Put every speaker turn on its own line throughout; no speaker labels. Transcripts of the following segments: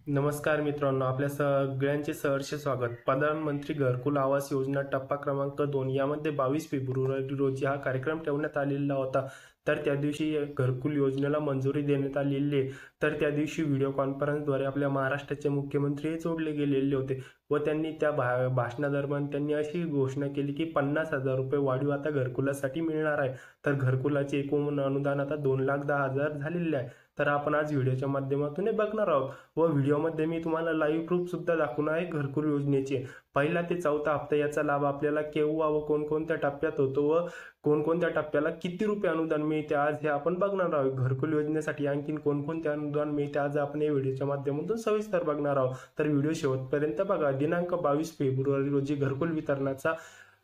नमस्कार मित्रांनो, आपल्या सगळ्यांचे सहर्ष स्वागत. प्रधानमंत्री घरकुल आवास योजना टप्पा क्रमांक 2 यामध्ये 22 फेब्रुवारी रोजी हा कार्यक्रम ठेवण्यात आलेला होता. तर त्या दिवशी घरकुल योजनेला मंजुरी देण्यात आलेली आहे. तर त्या दिवशी व्हिडिओ कॉन्फरन्सद्वारे आपल्या महाराष्ट्राचे मुख्यमंत्री हे जोडले गेलेले होते व त्यांनी त्या भाषणादरम्यान त्यांनी अशी घोषणा केली की 50,000 रुपये वाढीव आता घरकुलासाठी मिळणार आहे. तर घरकुलाचे एकूण अनुदान आता 2,10,000 झालेले आहे. तर आपण आज व्हिडिओच्या माध्यमातून हे बघणार आहोत व व्हिडिओमध्ये मी तुम्हाला लाईव्ह प्रूफ सुद्धा दाखवणार आहे घरकुल योजनेचे. पहिला ते चौथा हप्ता याचा लाभ आपल्याला केव्हा व कोणकोणत्या टप्प्यात होतो व कोणकोणत्या टप्प्याला किती रुपये अनुदान मिळते आज हे आपण बघणार आहोत. घरकुल योजनेसाठी आणखीन कोणकोणते अनुदान मिळते आज आपण या व्हिडिओच्या माध्यमातून सविस्तर बघणार आहोत. तर व्हिडिओ शेवटपर्यंत बघा. दिनांक 22 फेब्रुवारी रोजी घरकुल वितरणाचा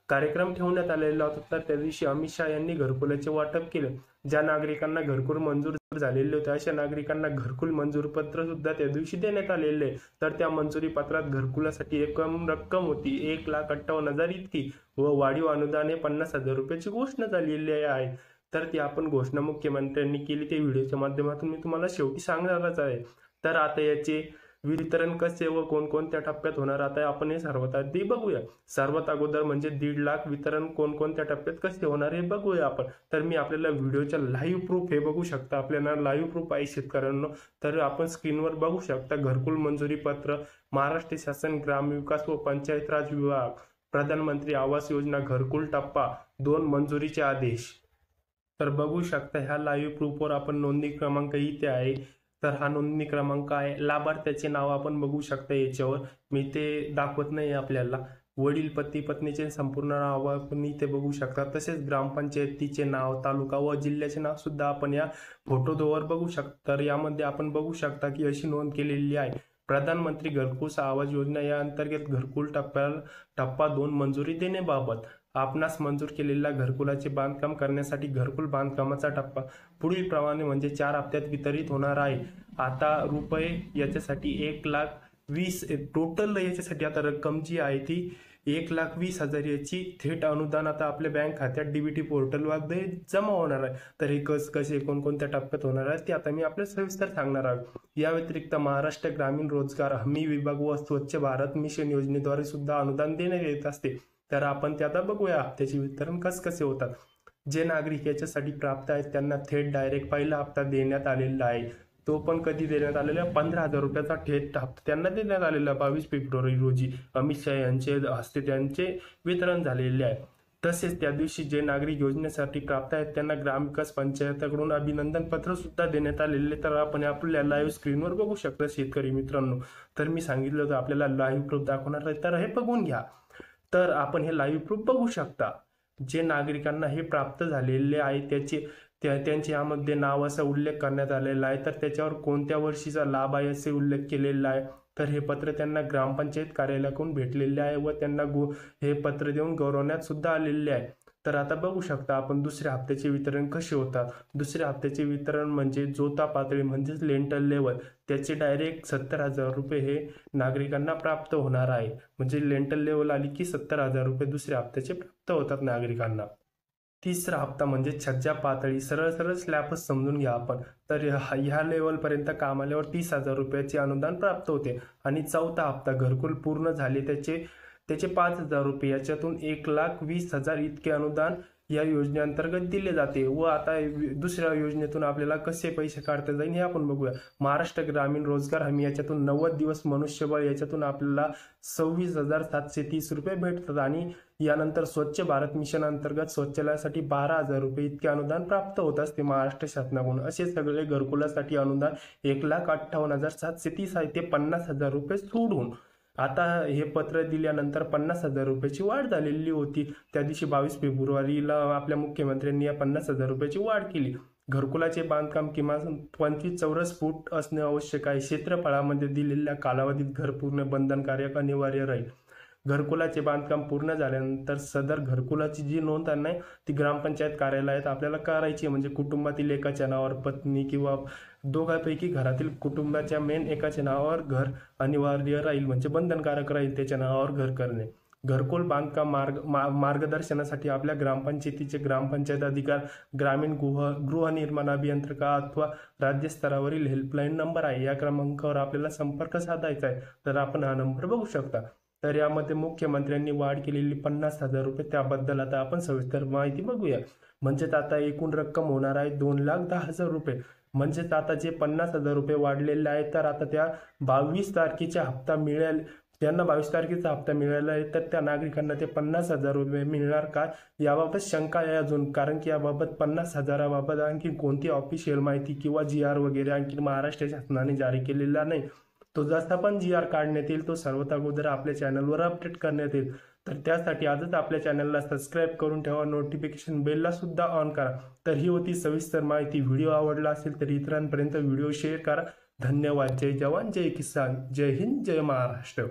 कार्यक्रम ठेवण्यात आलेला होता. तर त्या दिवशी अमित शहा यांनी घरकुलाचे वाटप केले. ज्या नागरिकांना घरकुल मंजूर झालेले होते अशा नागरिकांना घरकुल मंजूर पत्र सुद्धा त्या दिवशी देण्यात आलेले. तर त्या मंजुरी पत्रात घरकुलासाठी एकूण रक्कम होती 1,58,000 इतकी व वाढीव अनुदान हे 50,000 रुपयाची घोषणा झालेली आहे. तर ती आपण घोषणा मुख्यमंत्र्यांनी केली ते व्हिडिओच्या माध्यमातून मी तुम्हाला शेवटी सांगणारच आहे. तर आता याचे वितरण कसे व कोणकोणत्या टप्प्यात होणार आता आपण हे सर्वात आधी बघूया. सर्वात अगोदर म्हणजे 1.5 लाख वितरण कोणकोणत्या टप्प्यात कसे होणार हे बघूया आपण. तर मी आपल्याला व्हिडिओच्या लाईव्ह प्रूफ हे बघू शकता. आपल्याला लाईव्ह प्रूफ आहे शेतकऱ्यांना. तर आपण स्क्रीनवर बघू शकता घरकुल मंजुरी पत्र, महाराष्ट्र शासन ग्रामविकास व पंचायत राज विभाग, प्रधानमंत्री आवास योजना घरकुल टप्पा 2 मंजुरीचे आदेश. तर बघू शकता ह्या लाईव्ह प्रूफवर आपण नोंदणी क्रमांक इथे आहे. तर हा नोंदणी क्रमांक आहे. लाभार्थ्याचे नाव आपण बघू शकता याच्यावर. मी ते दाखवत नाही आपल्याला. वडील, पती पत्नीचे संपूर्ण नाव आपण इथे बघू शकता. तसेच ग्रामपंचायतीचे नाव, तालुका व जिल्ह्याचे नाव सुद्धा आपण या फोटोवर बघू शकता. तर यामध्ये आपण बघू शकता की अशी नोंद केलेली आहे. प्रधानमंत्री घरकुल आवास योजना या अंतर्गत घरकुल टप्पा 2 मंजुरी देण्याबाबत आपणास मंजूर केलेल्या घरकुलाचे बांधकाम करण्यासाठी घरकुल बांधकामाचा टप्पा पुढील प्रमाणे म्हणजे 4 हप्त्यात वितरित होणार आहे. आता रुपये याच्यासाठी 1,20,000 टोटल याच्यासाठी आता रक्कम जी आहे ती 1,20,000 याची थेट अनुदान आता आपल्या बँक खात्यात डीबीटी पोर्टलमध्ये जमा होणार आहे. तर हे कसे कोणकोणत्या टप्प्यात होणार आहे ते आता मी आपल्याला सविस्तर सांगणार आहे. या व्यतिरिक्त महाराष्ट्र ग्रामीण रोजगार हमी विभाग व स्वच्छ भारत मिशन योजनेद्वारे सुद्धा अनुदान देण्यात येत असते. तर आपण ते आता बघूया हप्त्याचे वितरण कसे होतात. जे नागरिक याच्यासाठी प्राप्त आहेत त्यांना थेट डायरेक्ट पहिला हप्ता देण्यात आलेला आहे. तो पण कधी देण्यात आलेला 15,000 रुपयाचा थेट हप्ता त्यांना देण्यात आलेला 22 फेब्रुवारी रोजी अमित शहा यांचे हस्ते त्यांचे वितरण झालेले आहे. तसेच त्या दिवशी जे नागरिक योजनेसाठी प्राप्त आहेत त्यांना ग्रामविकास पंचायतीकडून अभिनंदन पत्र सुद्धा देण्यात आलेले. तर आपण आपल्या लाईव्ह स्क्रीनवर बघू शकता शेतकरी मित्रांनो. तर मी सांगितलं होतं आपल्याला लाईव्ह प्रूफ दाखवणार आहे तर हे बघून घ्या. तर आपण हे लाईव्ह प्रूफ बघू शकता. जे नागरिकांना हे प्राप्त झालेले आहे त्यांचे यामध्ये नाव असा उल्लेख करण्यात आलेला आहे. तर त्याच्यावर कोणत्या वर्षीचा लाभ आहे असे उल्लेख केलेला आहे. तर हे पत्र त्यांना ग्रामपंचायत कार्यालयाकडून भेटलेले आहे व त्यांना हे पत्र देऊन गौरवण्यात सुद्धा आलेले आहे. तर आता बघू शकता आपण दुसऱ्या हप्त्याचे वितरण कसे होतात. दुसऱ्या हप्त्याचे वितरण म्हणजे जोता पातळी म्हणजेच लेंटल लेवल त्याचे डायरेक्ट 70,000 रुपये हे नागरिकांना प्राप्त होणार आहे. म्हणजे लेंटल लेवल आली की 70,000 रुपये दुसऱ्या हप्त्याचे प्राप्त होतात नागरिकांना. तिसरा हप्ता म्हणजे छज्जा पातळी, सरळ स्लॅबच समजून घ्या आपण. तर ह्या लेवलपर्यंत काम आल्यावर 30,000 रुपयाचे अनुदान प्राप्त होते. आणि चौथा हप्ता घरकुल पूर्ण झाले त्याचे 5,000 रुपये याच्यातून 1,20,000 इतके अनुदान या योजनेअंतर्गत दिले जाते. व आता दुसऱ्या योजनेतून आपल्याला कसे पैसे काढता जाईल हे आपण बघूया. महाराष्ट्र ग्रामीण रोजगार हमी याच्यातून 90 दिवस मनुष्यबळ याच्यातून आपल्याला 26,730 रुपये भेटतात. आणि यानंतर स्वच्छ भारत मिशन अंतर्गत शौचालयासाठी 12,000 रुपये इतके अनुदान प्राप्त होत असते महाराष्ट्र शासनाकडून. असे सगळे घरकुलासाठी अनुदान 1,58,730 आहे ते 50,000 रुपये सोडून आता हे पत्र दिल्यानंतर 50,000 रुपयाची वाढ झालेली होती. त्या दिवशी 22 फेब्रुवारीला आपल्या मुख्यमंत्र्यांनी या 50,000 रुपयाची वाढ केली. घरकुलाचे बांधकाम किमान 25 चौरस फूट असणे आवश्यक आहे. क्षेत्रफळामध्ये दिलेल्या कालावधीत घर पूर्ण बंधनकारक अनिवार्य राहील. घरकुलाचे बांधकाम पूर्ण झाल्यानंतर सदर घरकुलाची जी नोंद आहे ती ग्रामपंचायत कार्यालयात आपल्याला करायची. म्हणजे कुटुंबातील एकाच्या नावावर पत्नी किंवा दोघांपैकी घरातील कुटुंबाच्या मेन एकाच्या नावावर घर अनिवार्य राहील. म्हणजे बंधनकारक राहील त्याच्या नावावर घर करणे. घरकुल बांधकाम मार्गदर्शनासाठी आपल्या ग्रामपंचायतीचे ग्रामपंचायत अधिकारी, ग्रामीण गृहनिर्माण अभियंत्रिका अथवा राज्य स्तरावरील हेल्पलाईन नंबर आहे, या क्रमांकावर आपल्याला संपर्क साधायचा आहे. तर आपण हा नंबर बघू शकता. तर यामध्ये मुख्यमंत्र्यांनी वाढ केलेली 50,000 रुपये, त्याबद्दल आता आपण सविस्तर माहिती बघूया. म्हणजेच आता एकूण रक्कम होणार आहे 2,10,000 रुपये. म्हणजेच आता जे 50,000 रुपये वाढलेले आहेत, तर आता त्या 22 तारखेचा हप्ता मिळेल, त्यांना 22 तारखेचा हप्ता मिळाला आहे, तर त्या नागरिकांना ते 50,000 रुपये मिळणार का, याबाबत शंका आहे अजून. कारण की याबाबत 50,000बाबत आणखी कोणती ऑफिशियल माहिती किंवा GR वगैरे आणखी महाराष्ट्र शासनाने जारी केलेला नाही. तो जसा पण GR काढण्यात येईल तो सर्वात अगोदर आपल्या चॅनलवर अपडेट करण्यात येईल. तर त्यासाठी आजच आपल्या चॅनलला सबस्क्राईब करून ठेवा, नोटिफिकेशन बेलला सुद्धा ऑन करा. तर ही होती सविस्तर माहिती. व्हिडिओ आवडला असेल तर इतरांपर्यंत व्हिडिओ शेअर करा. धन्यवाद. जय जवान, जय किसान, जय हिंद, जय महाराष्ट्र.